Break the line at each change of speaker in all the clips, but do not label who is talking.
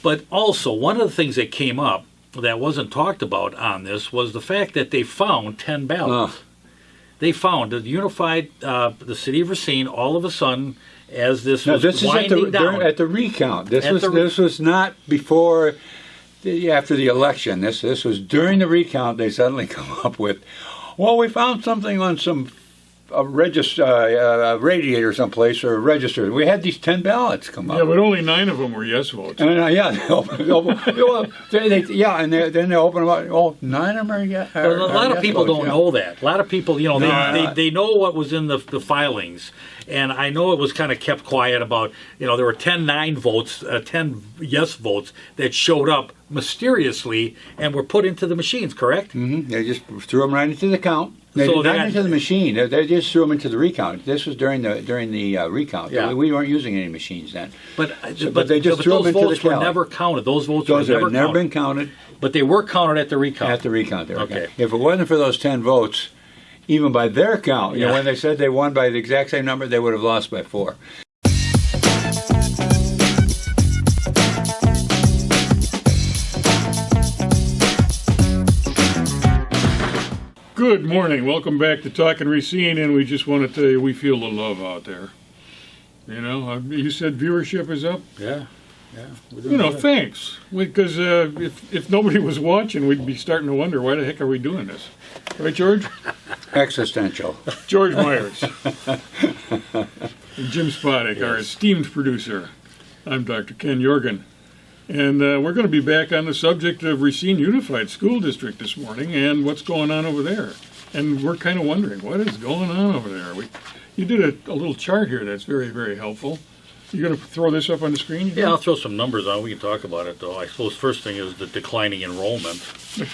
But also, one of the things that came up that wasn't talked about on this was the fact that they found 10 ballots. They found the unified, the city of Racine, all of a sudden, as this was winding down.
At the recount. This was not before, after the election. This was during the recount. They suddenly come up with, well, we found something on some radiator someplace or a register. We had these 10 ballots come up.
Yeah, but only 9 of them were yes votes.
And then they open them up. Oh, 9 of them are yes.
A lot of people don't know that. A lot of people, they know what was in the filings. And I know it was kind of kept quiet about, there were 10 votes, 10 yes votes that showed up mysteriously and were put into the machines, correct?
Mm-hmm. They just threw them right into the count. Not into the machine. They just threw them into the recount. This was during the recount.
Yeah.
We weren't using any machines then.
But they just threw them into the count. Those votes were never counted. Those votes
had never been counted.
But they were counted at the recount.
At the recount, they were
okay.
counted. If it wasn't for those 10 votes, even by their count, when they said they won by the exact same number, they would have lost by 4.
Good morning. Welcome back to Talking Racine, and we just want to tell you we feel the love out there. You said viewership is up?
Yeah.
Thanks. Because if nobody was watching, we'd be starting to wonder, why the heck are we doing this? Right, George?
Existential.
George Myers. And Jim Spodek, our esteemed producer. I'm Dr. Ken Jorgen. And we're going to be back on the subject of Racine Unified School District this morning and what's going on over there. And we're kind of wondering, what is going on over there? You did a little chart here that's very, very helpful. You going to throw this up on the screen?
Yeah, I'll throw some numbers on. We can talk about it, though. I suppose first thing is the declining enrollment.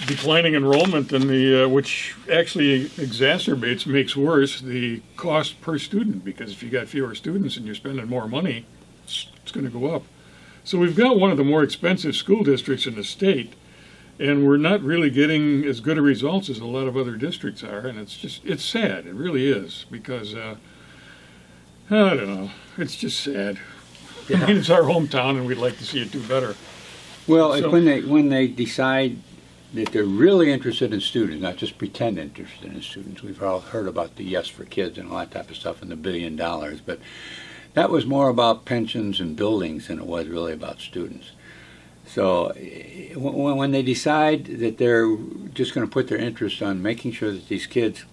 Declining enrollment, and which actually makes worse the cost per student, because if you got fewer students and you're spending more money, it's going to go up. So we've got one of the more expensive school districts in the state, and we're not really getting as good a results as a lot of other districts are, and it's sad. It really is, because I don't know. It's just sad. Yeah. I mean, it's our hometown, and we'd like to see it do better.
Well, when they decide that they're really interested in students, not just pretend interested in students. We've all heard about the Yes for Kids and all that type of stuff and the $1 billion, but that was more about pensions and buildings than it was really about students. So when they decide that they're just going to put their interest on making sure that these kids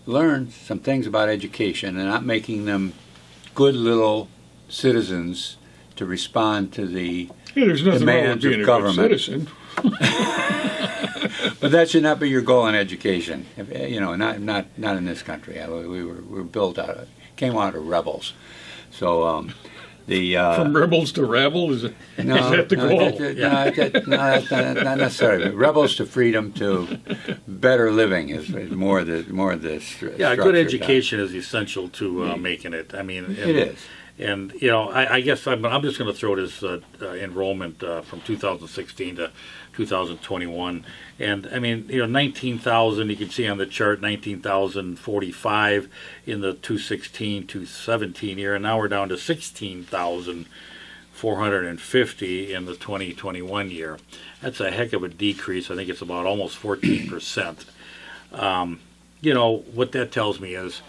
learn some things about education and not making them good little citizens to respond to the demands of government. But that should not be your goal in education. Not in this country. We were came out of rebels. So
from rebels to rabble, is that the goal?
No, that's not necessarily. Rebels to freedom to better living is more the
yeah, good education is essential to making it. I mean,
it is.
And I guess I'm just going to throw this enrollment from 2016 to 2021, and I mean 19,000. You can see on the chart 19,045 in the 2016-2017 year, and now we're down to 16,450 in the 2021 year. That's a heck of a decrease. I think it's about almost 14%. What that tells me is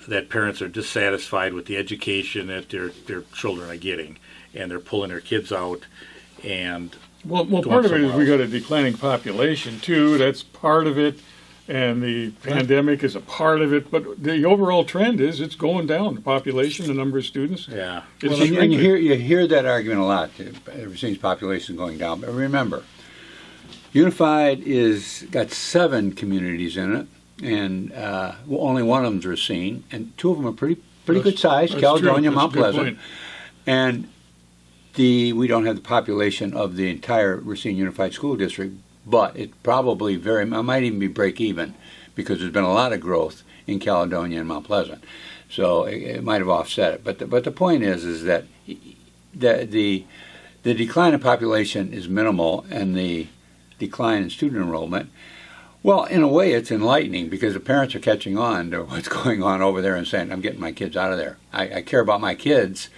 that parents are dissatisfied with the education that their children are getting, and they're pulling their kids out. And
well, part of it is we got a declining population too. That's part of it, and the pandemic is a part of it. But the overall trend is it's going down. The population, the number of students.
Yeah.
And you hear that argument a lot. Racine's population going down. But remember, Unified got 7 communities in it. And only one of them's Racine, and 2 of them are pretty good size, Caledonia, Mount Pleasant. And we don't have the population of the entire Racine Unified School District, but it probably might even be break even, because there's been a lot of growth in Caledonia and Mount Pleasant. So it might have offset it. But the point is that the decline in population is minimal, and the decline in student enrollment, well, in a way, it's enlightening, because the parents are catching on to what's going on over there and saying, I'm getting my kids out of there. I care about my kids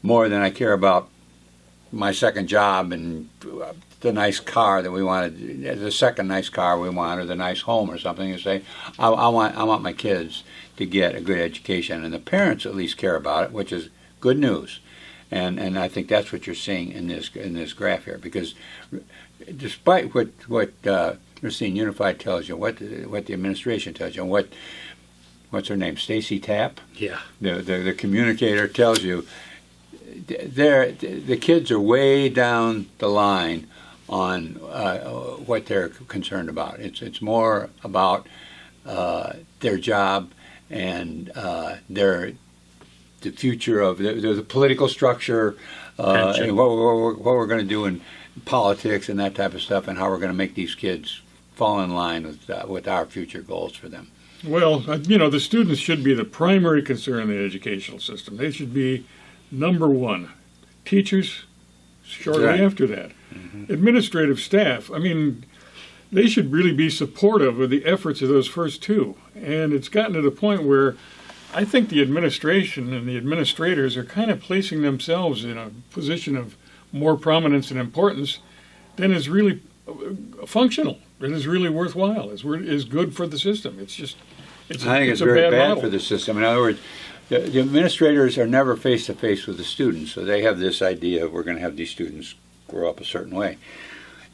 more than I care about my second job and the nice car that we wanted, the second nice car we want, or the nice home or something, and say, I want my kids to get a good education, and the parents at least care about it, which is good news. And I think that's what you're seeing in this graph here, because despite what Racine Unified tells you, what the administration tells you, and what's her name, Stacy Tapp,
Yeah.
the communicator tells you, the kids are way down the line on what they're concerned about. It's more about their job and the future of the political structure, and what we're going to do in politics and that type of stuff, and how we're going to make these kids fall in line with our future goals for them.
Well, the students should be the primary concern in the educational system. They should be number one. Teachers, shortly after that. Mm-hmm. Administrative staff, they should really be supportive of the efforts of those first two. And it's gotten to the point where I think the administration and the administrators are kind of placing themselves in a position of more prominence and importance than is really functional, that is really worthwhile, is good for the system. I think
it's very bad
model
for the system. In other words, the administrators are never face-to-face with the students, so they have this idea we're going to have these students grow up a certain way.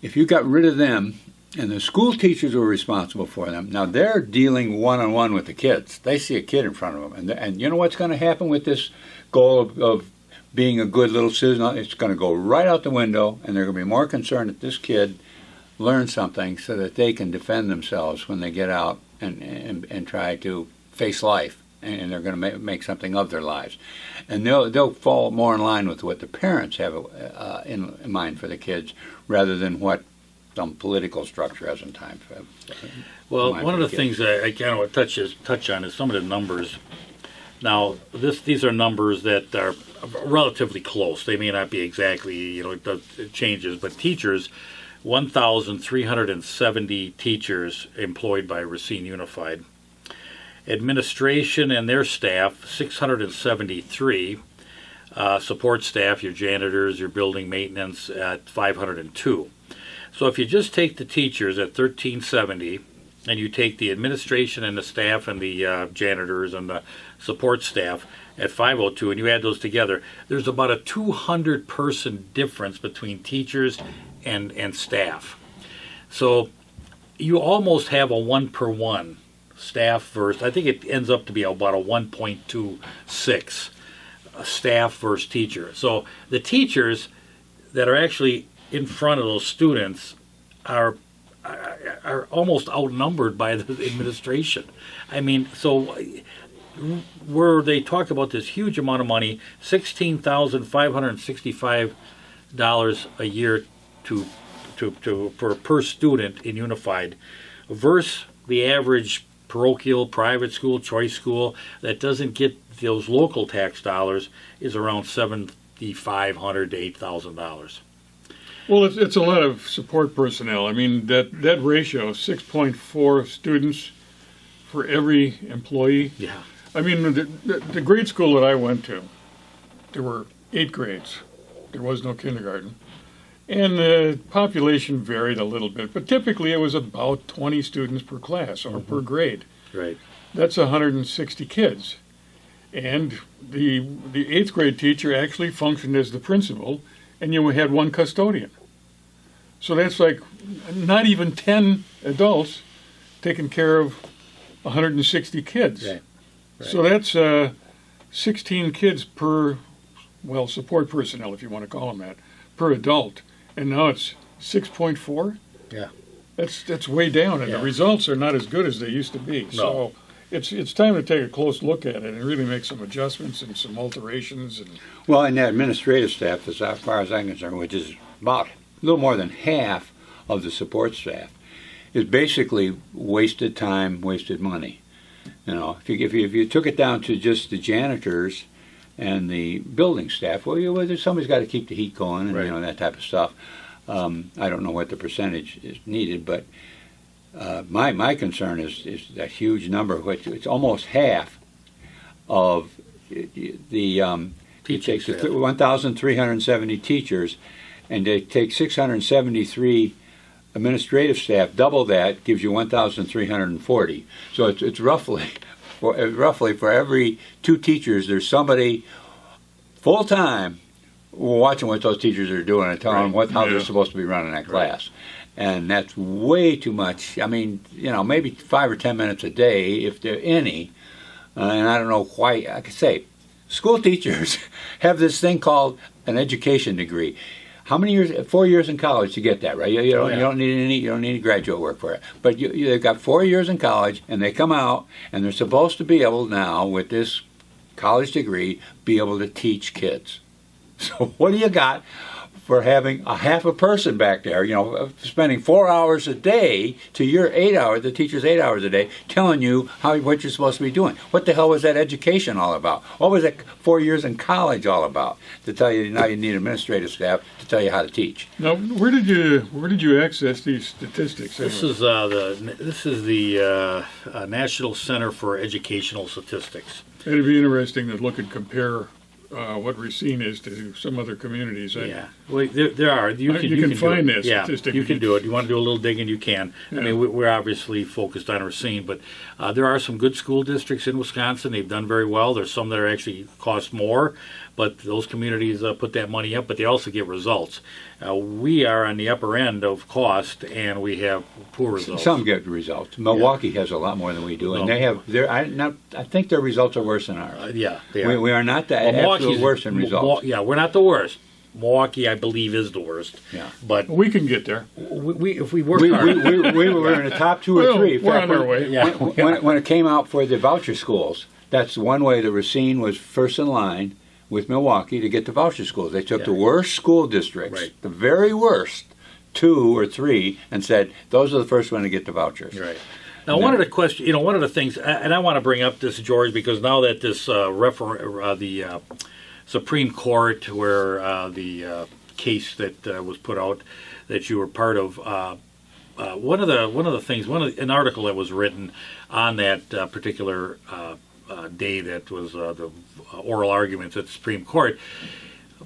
If you got rid of them, and the school teachers were responsible for them, now they're dealing one-on-one with the kids. They see a kid in front of them, and you know what's going to happen with this goal of being a good little citizen? It's going to go right out the window, and they're going to be more concerned that this kid learn something so that they can defend themselves when they get out and try to face life, and they're going to make something of their lives, and they'll fall more in line with what the parents have in mind for the kids, rather than what some political structure has in time for.
Well, one of the things I kind of touch on is some of the numbers. Now, these are numbers that are relatively close. They may not be exactly, it changes, but teachers. 1,370 teachers employed by Racine Unified. Administration and their staff, 673. Support staff, your janitors, your building maintenance, at 502. So if you just take the teachers at 1,370, and you take the administration and the staff and the janitors and the support staff at 502, and you add those together, there's about a 200-person difference between teachers and staff. So you almost have a 1-per-1 staff versus, I think it ends up to be about a 1.26 staff versus teacher. So the teachers that are actually in front of those students are almost outnumbered by the administration. So where they talk about this huge amount of money, $16,565 a year per student in Unified, versus the average parochial, private school, choice school that doesn't get those local tax dollars, is around $7,500 to $8,000.
Well, it's a lot of support personnel. That ratio, 6.4 students for every employee.
Yeah.
The grade school that I went to, there were 8 grades. There was no kindergarten. And the population varied a little bit, but typically it was about 20 students per class or per grade.
Right.
That's 160 kids. And the 8th grade teacher actually functioned as the principal, and you had 1 custodian. So that's like not even 10 adults taking care of 160 kids.
Right. Right.
So that's 16 kids per, support personnel, if you want to call them that, per adult. And now it's 6.4.
Yeah.
That's way down, and the results are not as good as they used to be.
No.
So it's time to take a close look at it and really make some adjustments and some alterations. And
the administrative staff, as far as I'm concerned, which is about a little more than half of the support staff, is basically wasted time, wasted money. If you took it down to just the janitors and the building staff, somebody's got to keep the heat going and
right.
That type of stuff. I don't know what the percentage is needed, but my concern is that huge number, which it's almost half of the
Teaching
take
staff.
1,370 teachers, and they take 673 administrative staff. Double that gives you 1,340. So it's roughly for every 2 teachers, there's somebody full time watching what those teachers are doing and telling them how they're supposed to be running that class. And that's way too much. I mean, maybe 5 or 10 minutes a day, if there any. And I don't know why. I could say, school teachers have this thing called an education degree. How many years? 4 years in college to get that, right? You don't need any graduate work for it. But they've got 4 years in college, and they come out, and they're supposed to be able now, with this college degree, be able to teach kids. So what do you got for having a half a person back there, spending 4 hours a day to your 8 hours, the teacher's 8 hours a day, telling you what you're supposed to be doing? What the hell was that education all about? What was that 4 years in college all about? To tell you now you need administrative staff to tell you how to teach.
Now, where did you access these statistics?
This is the National Center for Educational Statistics.
It'd be interesting to look and compare what Racine is to some other communities.
Yeah, well, there are. You
can find that
yeah,
statistic.
You can do it. You want to do a little digging, you can.
Yeah.
I mean, we're obviously focused on Racine, but there are some good school districts in Wisconsin. They've done very well. There's some that are actually cost more, but those communities put that money up, but they also get results. We are on the upper end of cost, and we have poor results.
Some get results. Milwaukee has a lot more than we do, and they have. I think their results are worse than ours.
Yeah, they are.
We are not the absolute worst in results.
Yeah, we're not the worst. Milwaukee, I believe, is the worst.
Yeah,
but
we can get there.
If we work
we
hard.
we were in the top 2 or 3.
We're on our way.
Yeah.
When it came out for the voucher schools, that's one way that Racine was first in line with Milwaukee to get the voucher schools. They took the worst school districts,
Right.
the very worst 2 or 3, and said those are the first one to get the vouchers.
Right. Now, one of the things, and I want to bring up this, George, because now that this the Supreme Court, where the case that was put out that you were part of, one of the things, an article that was written on that particular day that was the oral arguments at the Supreme Court,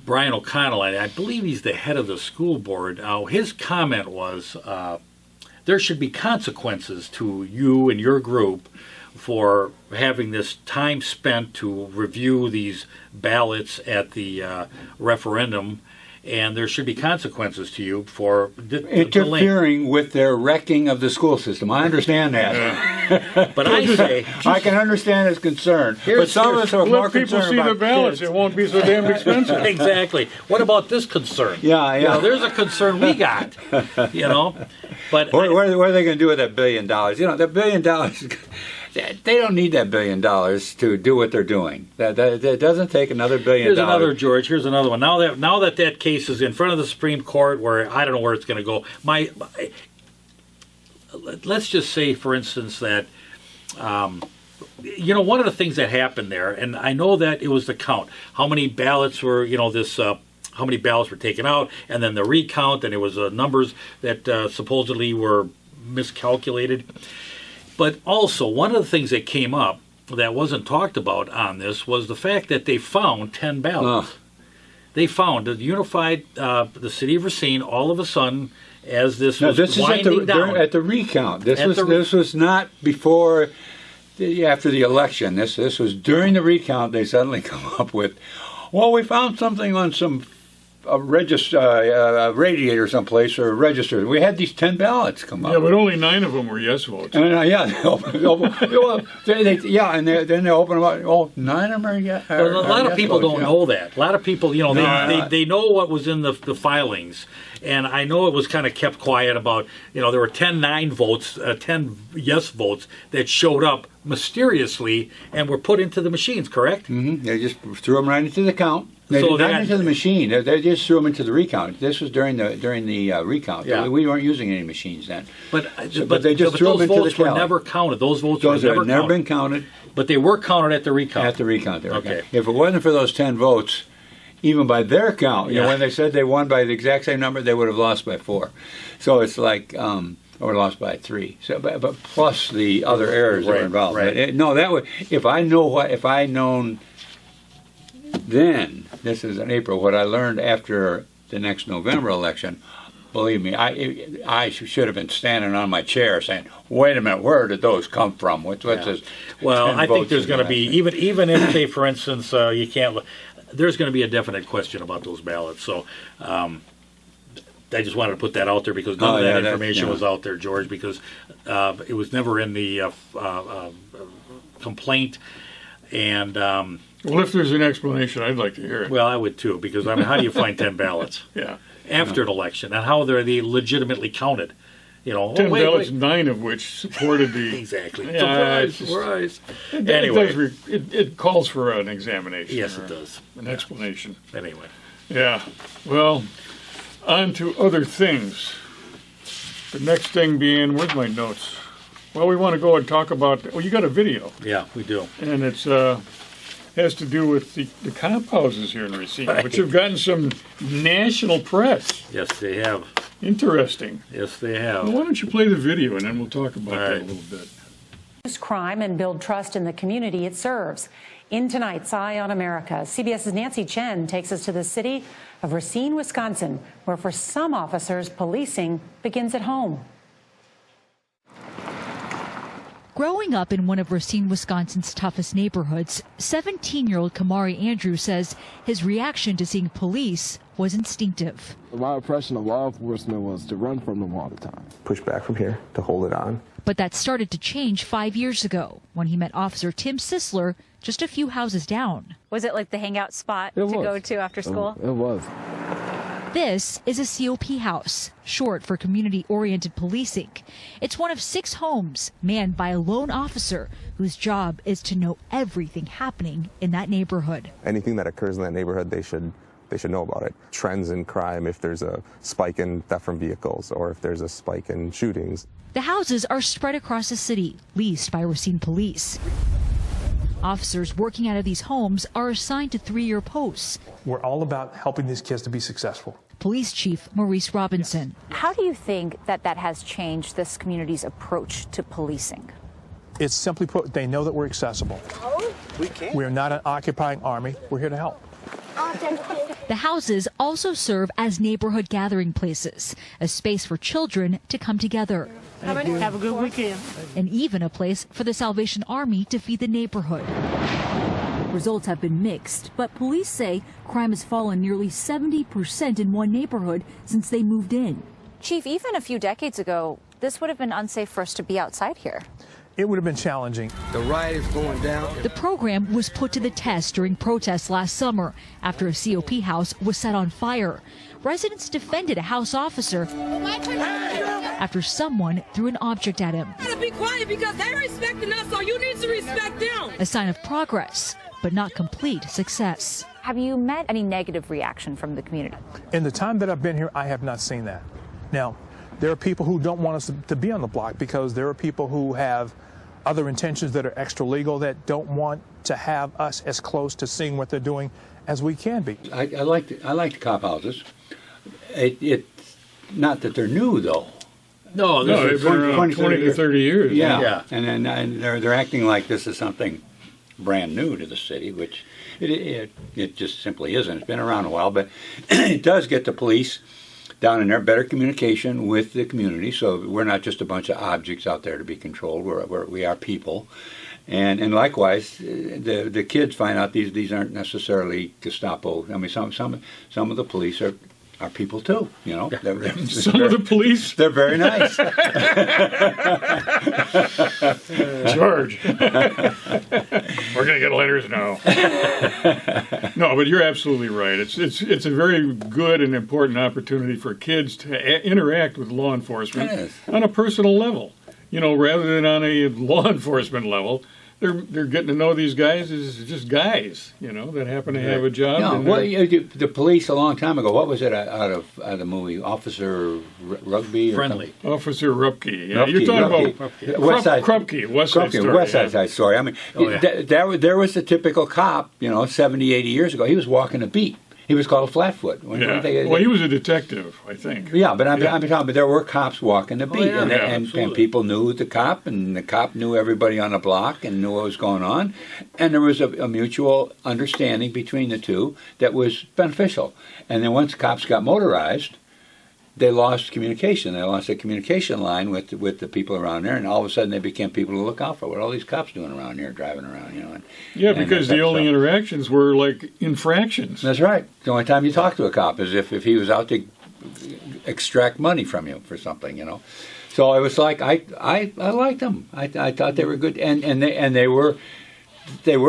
Brian O'Connell, I believe he's the head of the school board. His comment was there should be consequences to you and your group for having this time spent to review these ballots at the referendum, and there should be consequences to you for
interfering with their wrecking of the school system. I understand that.
But I say
I can understand his concern. But some of us are more
Let people
concerned
see
about
the ballots.
kids.
It won't be so damn expensive.
exactly. What about this concern?
Yeah.
There's a concern we got. But
What are they going to do with that $1 billion? That $1 billion. They don't need that $1 billion to do what they're doing. That doesn't take another $1 billion.
Here's another, George. Here's another one. Now that case is in front of the Supreme Court, where I don't know where it's going to go. Let's just say, for instance, that one of the things that happened there, and I know that it was the count. How many ballots were how many ballots were taken out, and then the recount, and it was numbers that supposedly were miscalculated. But also, one of the things that came up that wasn't talked about on this was the fact that they found 10 ballots. They found the the city of Racine, all of a sudden, as this was winding down.
At the recount. This was not before, after the election. This was during the recount. They suddenly come up with, we found something on some radiator someplace or a register. We had these 10 ballots come up.
Yeah, but only 9 of them were yes votes.
And then they open them up. 9 of them are yes.
A lot of people don't know that. A lot of people, they know what was in the filings. And I know it was kind of kept quiet about, there were 10 yes votes that showed up mysteriously and were put into the machines, correct?
Mm-hmm. They just threw them right into the count. Not into the machine. They just threw them into the recount. This was during the recount.
Yeah.
We weren't using any machines then.
But
they just threw them into the
votes were
tally.
never counted. Those votes
Those
were
have never been counted.
But they were counted at the recount.
At the recount,
okay.
If it wasn't for those 10 votes, even by their count, when they said they won by the exact same number, they would have lost by 4. So it's like, or lost by 3. So, but plus the other errors that were involved.
Right.
But that would. If I known Then, this is in April, what I learned after the next November election, believe me, I should have been standing on my chair saying, wait a minute, where did those come from? What's this?
Well,
10
I think
votes
there's
in
going to
the
be,
last
even if, say, for instance, you can't, there's going to be a definite question about those ballots. So I just wanted to put that out there because none of that information was out there, George, because it was never in the complaint. And
Well, if there's an explanation, I'd like to hear it.
well, I would too, because I mean, how do you find 10 ballots
Yeah.
after an election, and how are they legitimately counted? You know,
10 ballots, 9 of which supported the...
exactly.
Yeah,
Surprise.
Anyway. It calls for an examination.
Yes,
or
it does.
An explanation.
Anyway,
Yeah. Well, on to other things. The next thing being, where's my notes? Well, we want to go and talk about, well, you got a video,
yeah, we do.
and it's has to do with the cop houses here in Racine,
Right.
which have gotten some national press.
Yes, they have.
Interesting.
Yes, they
Well,
have.
why don't you play the video, and then we'll talk about
All
that a
right.
little bit.
Reduce crime and build trust in the community it serves. In tonight's Eye on America, CBS's Nancy Chen takes us to the city of Racine, Wisconsin, where for some officers, policing begins at home.
Growing up in one of Racine, Wisconsin's toughest neighborhoods, 17-year-old Kamari Andrews says his reaction to seeing police was instinctive.
My impression of law enforcement was to run from them all the time.
Push back from here to hold it on.
But that started to change 5 years ago when he met Officer Tim Sisler just a few houses down.
Was it like the hangout spot
It
to
was.
go to after school?
It was.
This is a COP house, short for community-oriented policing. It's one of 6 homes manned by a lone officer whose job is to know everything happening in that neighborhood.
Anything that occurs in that neighborhood, they should know about it. Trends in crime, if there's a spike in theft from vehicles or if there's a spike in shootings.
The houses are spread across the city, leased by Racine Police. Officers working out of these homes are assigned to 3-year posts.
We're all about helping these kids to be successful.
Police Chief Maurice Robinson.
How do you think that has changed this community's approach to policing?
It's simply put, they know that we're accessible. We're not an occupying army. We're here to help.
The houses also serve as neighborhood gathering places, a space for children to come together.
Have a good weekend.
And even a place for the Salvation Army to feed the neighborhood. Results have been mixed, but police say crime has fallen nearly 70% in one neighborhood since they moved in.
Chief, even a few decades ago, this would have been unsafe for us to be outside here.
It would have been challenging.
The riot is going down.
The program was put to the test during protests last summer after a COP house was set on fire. Residents defended a house officer after someone threw an object at him.
Be quiet because they're respecting us, so you need to respect them.
A sign of progress, but not complete success.
Have you met any negative reaction from the community?
In the time that I've been here, I have not seen that. Now, there are people who don't want us to be on the block because there are people who have other intentions that are extra legal that don't want to have us as close to seeing what they're doing as we can be.
I like the cop houses. It's not that they're new though.
No,
No,
this
they've
is
been around 20 to 30 years.
Yeah,
Yeah.
and they're acting like this is something brand new to the city, which it just simply isn't. It's been around a while, but it does get the police down in there better communication with the community. So we're not just a bunch of objects out there to be controlled. We are people, and likewise, the kids find out these aren't necessarily Gestapo. I mean, some of the police are people too. You know,
Some of the police?
they're very nice.
George. We're going to get letters now. No, but you're absolutely right. It's a very good and important opportunity for kids to interact with law enforcement
Yes.
on a personal level. You know, rather than on a law enforcement level. They're getting to know these guys as just guys, you know, that happen to have a job.
No,
and
well, the police a long time ago. What was it out of the movie Officer Rugby? Or
friendly.
Officer Rupke. Yeah,
Rupke,
you're talking
Rupke.
about
West Side.
Krupke, West Side Story.
West
yeah.
Side Story. I mean,
Oh, yeah.
there was the typical cop, 70, 80 years ago. He was walking a beat. He was called a flatfoot.
Well, he was a detective, I think.
Yeah, but I'm talking about there were cops walking the beat, and people knew the cop, and the cop knew everybody on the block and knew what was going on, and there was a mutual understanding between the two that was beneficial. And then once cops got motorized, they lost communication. They lost a communication line with the people around there, and all of a sudden they became people to look out for. What are all these cops doing around here, driving around,
because the only interactions were like infractions.
That's right. The only time you talk to a cop is if he was out to extract money from you for something, So it was like I liked them. I thought they were good, and they were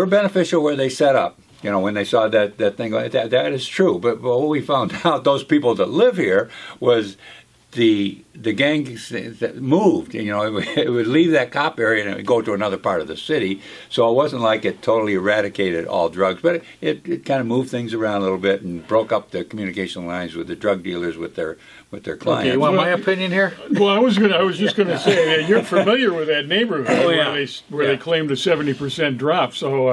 beneficial where they set up. When they saw that thing, that is true. But what we found out, those people that live here, was the gangs that moved. It would leave that cop area and it would go to another part of the city. So it wasn't like it totally eradicated all drugs, but it kind of moved things around a little bit and broke up the communication lines with the drug dealers with their clients.
Okay, you want my opinion here?
Well, I was just going to say you're familiar with that neighborhood where they claimed a 70% drop. So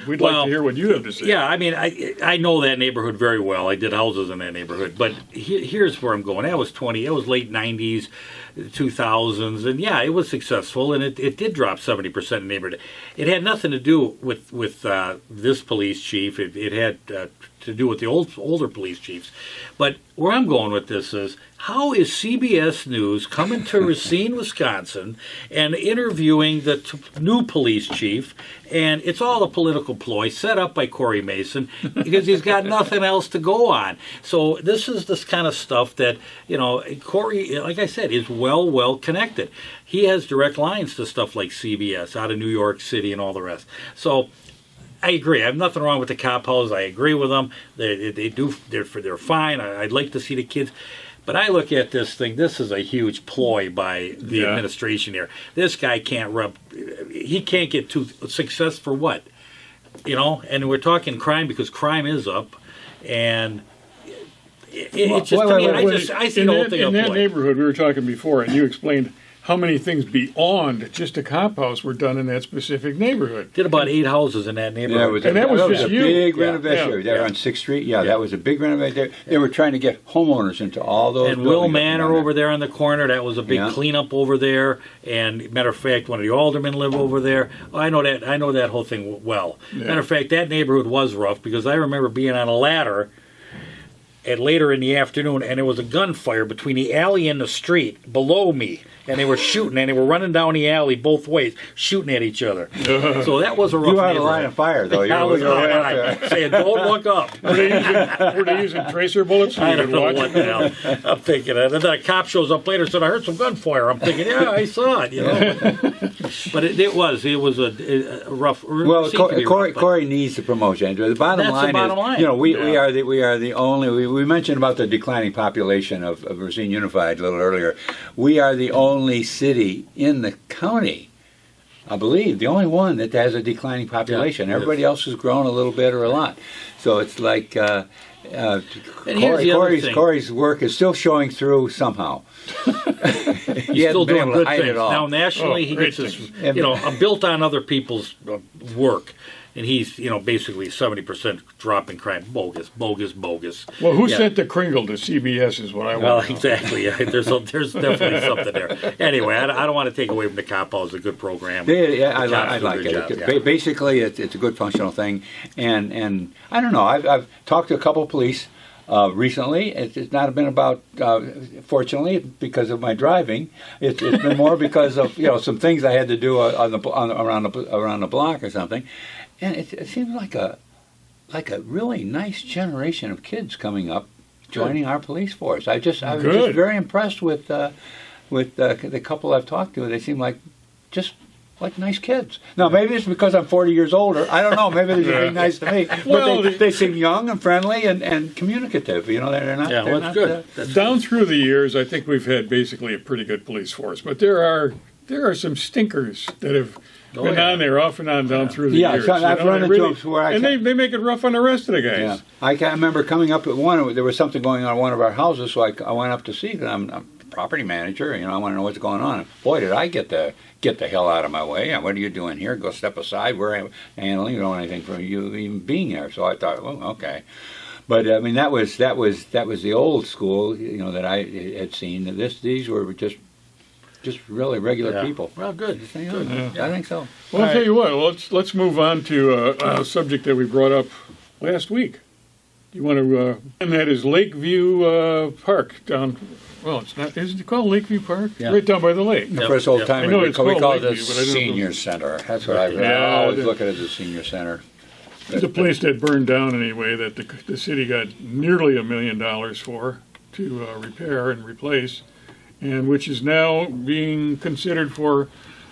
we'd like to hear what you have to say.
Yeah, I mean, I know that neighborhood very well. I did houses in that neighborhood, but here's where I'm going. It was late 90s, 2000s, and it was successful, and it did drop 70% in the neighborhood. It had nothing to do with this police chief. It had to do with the older police chiefs. But where I'm going with this is, how is CBS News coming to Racine, Wisconsin, and interviewing the new police chief? And it's all a political ploy set up by Corey Mason because he's got nothing else to go on. So this is this kind of stuff that, Corey, like I said, is well connected. He has direct lines to stuff like CBS out of New York City and all the rest. So I agree. I have nothing wrong with the cop house. I agree with them. They're fine. I'd like to see the kids. But I look at this thing, this is a huge ploy by the administration here. This guy can't get to success for what? And we're talking crime because crime is up. And it's just, I see the whole thing
in that neighborhood we were talking before, and you explained how many things beyond just a cop house were done in that specific neighborhood.
Did about 8 houses in that neighborhood.
That was a big renovation. They were on 6th Street. That was a big renovation. They were trying to get homeowners into all those
buildings. And Will Manor over there on the corner, that was a big cleanup over there. And matter of fact, one of the aldermen lived over there. I know that whole thing well. Matter of fact, that neighborhood was rough because I remember being on a ladder later in the afternoon, and there was a gunfire between the alley and the street below me, and they were shooting, and they were running down the alley both ways, shooting at each other. So that was a rough neighborhood.
You were on the line of fire, though.
I was on the line, saying, "Don't look up."
Were they using tracer bullets?
I don't know what the hell. I'm thinking, and then a cop shows up later and said, "I heard some gunfire." I'm thinking, "Yeah, I saw it." But it was a rough.
Well, Corey needs the promotion. The bottom line is, we are the only. We mentioned about the declining population of Racine Unified a little earlier. We are the only city in the county, I believe, the only one that has a declining population. Everybody else has grown a little bit or a lot. So it's like Corey's work is still showing through somehow.
He's still doing good things. Now, nationally, he gets his, built on other people's work. And he's, basically 70% drop in crime. Bogus. Well,
who sent the Kringle to CBS is what I want to know.
Well, exactly. There's definitely something there. Anyway, I don't want to take away from the cop house. It's a good program.
I like it. Basically, it's a good functional thing. And I don't know. I've talked to a couple of police recently. It's not been about, fortunately, because of my driving. It's been more because of some things I had to do around the block or something. And it seems like a really nice generation of kids coming up, joining our police force. I was just very impressed with the couple I've talked to. They seem like nice kids. Now maybe it's because I'm 40 years older. I don't know. Maybe they're just being nice to me. But they seem young and friendly and communicative. They're not.
Yeah, well, that's good.
Down through the years, I think we've had basically a pretty good police force. But there are some stinkers that have been on there off and on down through the years.
Yeah, I've run into them where
they make it rough on the rest of the guys.
Yeah. I remember coming up at one. There was something going on in one of our houses, so I went up to see it. I'm the property manager. I want to know what's going on. And boy, did I get the hell out of my way. What are you doing here? Go step aside. We're handling. You don't know anything from you even being there. So I thought, well, okay. But I mean, that was the old school, that I had seen. These were just really regular people.
Well, good.
I think so.
Well, I'll tell you what. Let's move on to a subject that we brought up last week. You want to? And that is Lakeview Park down. Well, it's not. Isn't it called Lakeview Park?
Yeah.
Right down by the lake.
The first old time
I know
we
it's
call
called
it the
Lakeview, but I don't know.
senior center. That's what I always look at it as a senior center.
It's a place that burned down anyway that the city got nearly $1 million for to repair and replace, and which is now being considered for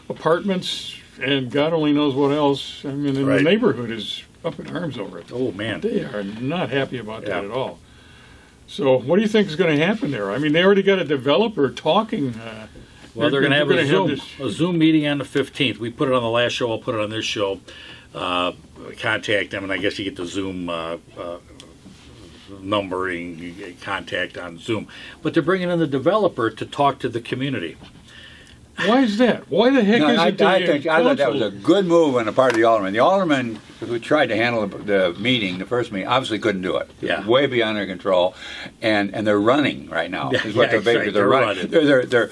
apartments and God only knows what else. I mean, the neighborhood is up in arms over it.
Oh, man.
They are not happy about that at all. So what do you think is going to happen there? I mean, they already got a developer talking.
Well, they're going to have a Zoom meeting on the 15th. We put it on the last show. I'll put it on this show. Contact them, and I guess you get the Zoom numbering contact on Zoom. But they're bringing in the developer to talk to the community.
Why is that? Why the heck is it?
I thought that was a good move on the part of the alderman. The alderman who tried to handle the first meeting, obviously couldn't do it.
Yeah,
way beyond their control, and they're running right now. Is what they're running. They're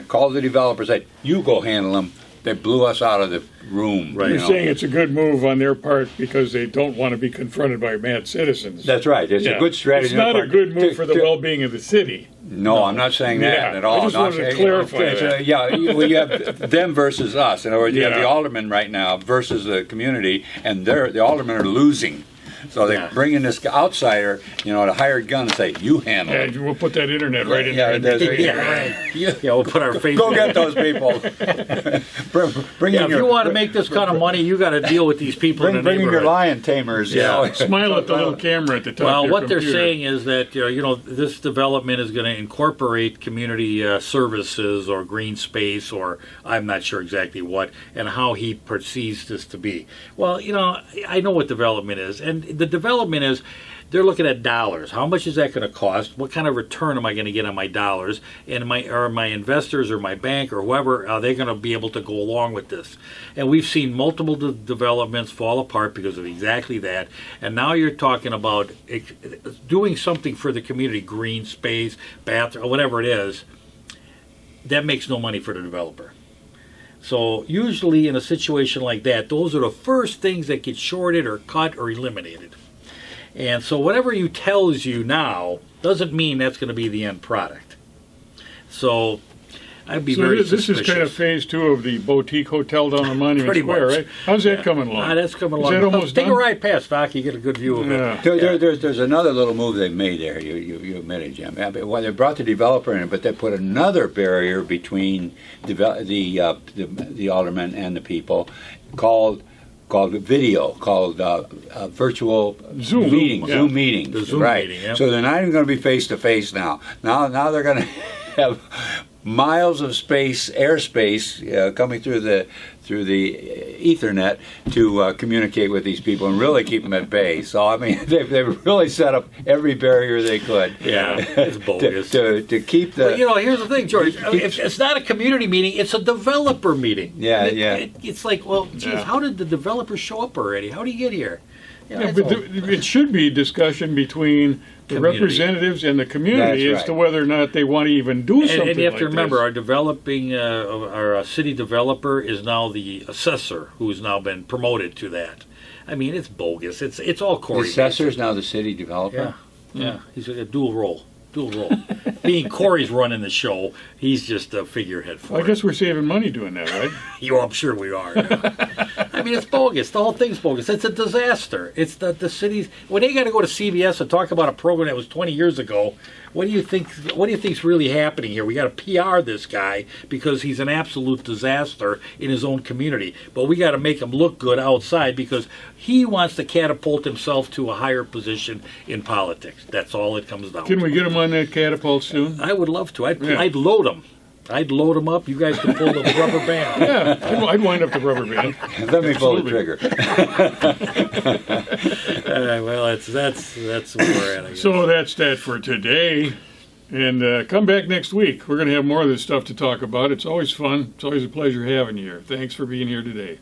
call the developer, say, you go handle them. They blew us out of the room.
Right. You're saying it's a good move on their part because they don't want to be confronted by mad citizens.
That's right. It's a good strategy.
It's not a good move for the well-being of the city.
No, I'm not saying that at all.
I just wanted to clarify that.
You have them versus us. In other words, you have the aldermen right now versus the community, and the aldermen are losing. So they bring in this outsider, a hired gun, and say, "You handle it."
Yeah, we'll put that internet right in
there. We'll put our face.
Go get those people.
If you want to make this kind of money, you got to deal with these people in the neighborhood.
Bring your lion tamers.
Smile at the little camera at the top.
Well,
of
what
computer.
they're saying is that this development is going to incorporate community services or green space, or I'm not sure exactly what, and how he perceives this to be. Well, I know what development is, and the development is they're looking at dollars. How much is that going to cost? What kind of return am I going to get on my dollars? And are my investors or my bank or whoever, are they going to be able to go along with this? And we've seen multiple developments fall apart because of exactly that. And now you're talking about doing something for the community, green space, bathroom, whatever it is. That makes no money for the developer. So usually in a situation like that, those are the first things that get shorted or cut or eliminated. And so whatever he tells you now doesn't mean that's going to be the end product. So I'd be very suspicious.
This is kind of phase 2 of the boutique hotel down on Monument Square, right? How's that coming along?
That's coming along.
Is that almost
Take
done?
a ride past, Doc. You get a good view of it.
There's another little move they made there. You admitted, Jim. Well, they brought the developer in, but they put another barrier between the aldermen and the people, called video, called virtual
Zoom
meetings. Zoom meetings.
The Zoom
right.
meeting. Yep.
So they're not even going to be face to face now. Now they're going to have miles of airspace coming through the Ethernet to communicate with these people and really keep them at bay. So I mean, they've really set up every barrier they could.
Yeah, it's bogus
to keep the.
But, here's the thing, George. It's not a community meeting; it's a developer meeting.
Yeah,
It's like, well, geez, how did the developer show up already? How did he get here?
But it should be discussion between the representatives and the community as to whether or not they want to even do something.
And you have
like
to remember,
this.
our city developer is now the assessor, who's now been promoted to that. I mean, it's bogus. It's all Corey.
The assessor is now the city developer.
Yeah. He's a dual role. Being Corey's running the show, he's just a figurehead for it.
I guess we're saving money doing that, right?
I'm sure we are. I mean, it's bogus. The whole thing's bogus. It's a disaster. It's the cities. When they got to go to CBS and talk about a program that was 20 years ago, what do you think's really happening here? We got to PR this guy because he's an absolute disaster in his own community. But we got to make him look good outside because he wants to catapult himself to a higher position in politics. That's all it comes down to.
Can we get him on that catapult soon?
I would love to. I'd load him. I'd load them up. You guys can pull the rubber band.
Yeah, I'd wind up the rubber band.
Let me pull the trigger.
Well, that's where we're at, I guess.
So that's that for today. And come back next week. We're going to have more of this stuff to talk about. It's always fun. It's always a pleasure having you here. Thanks for being here today.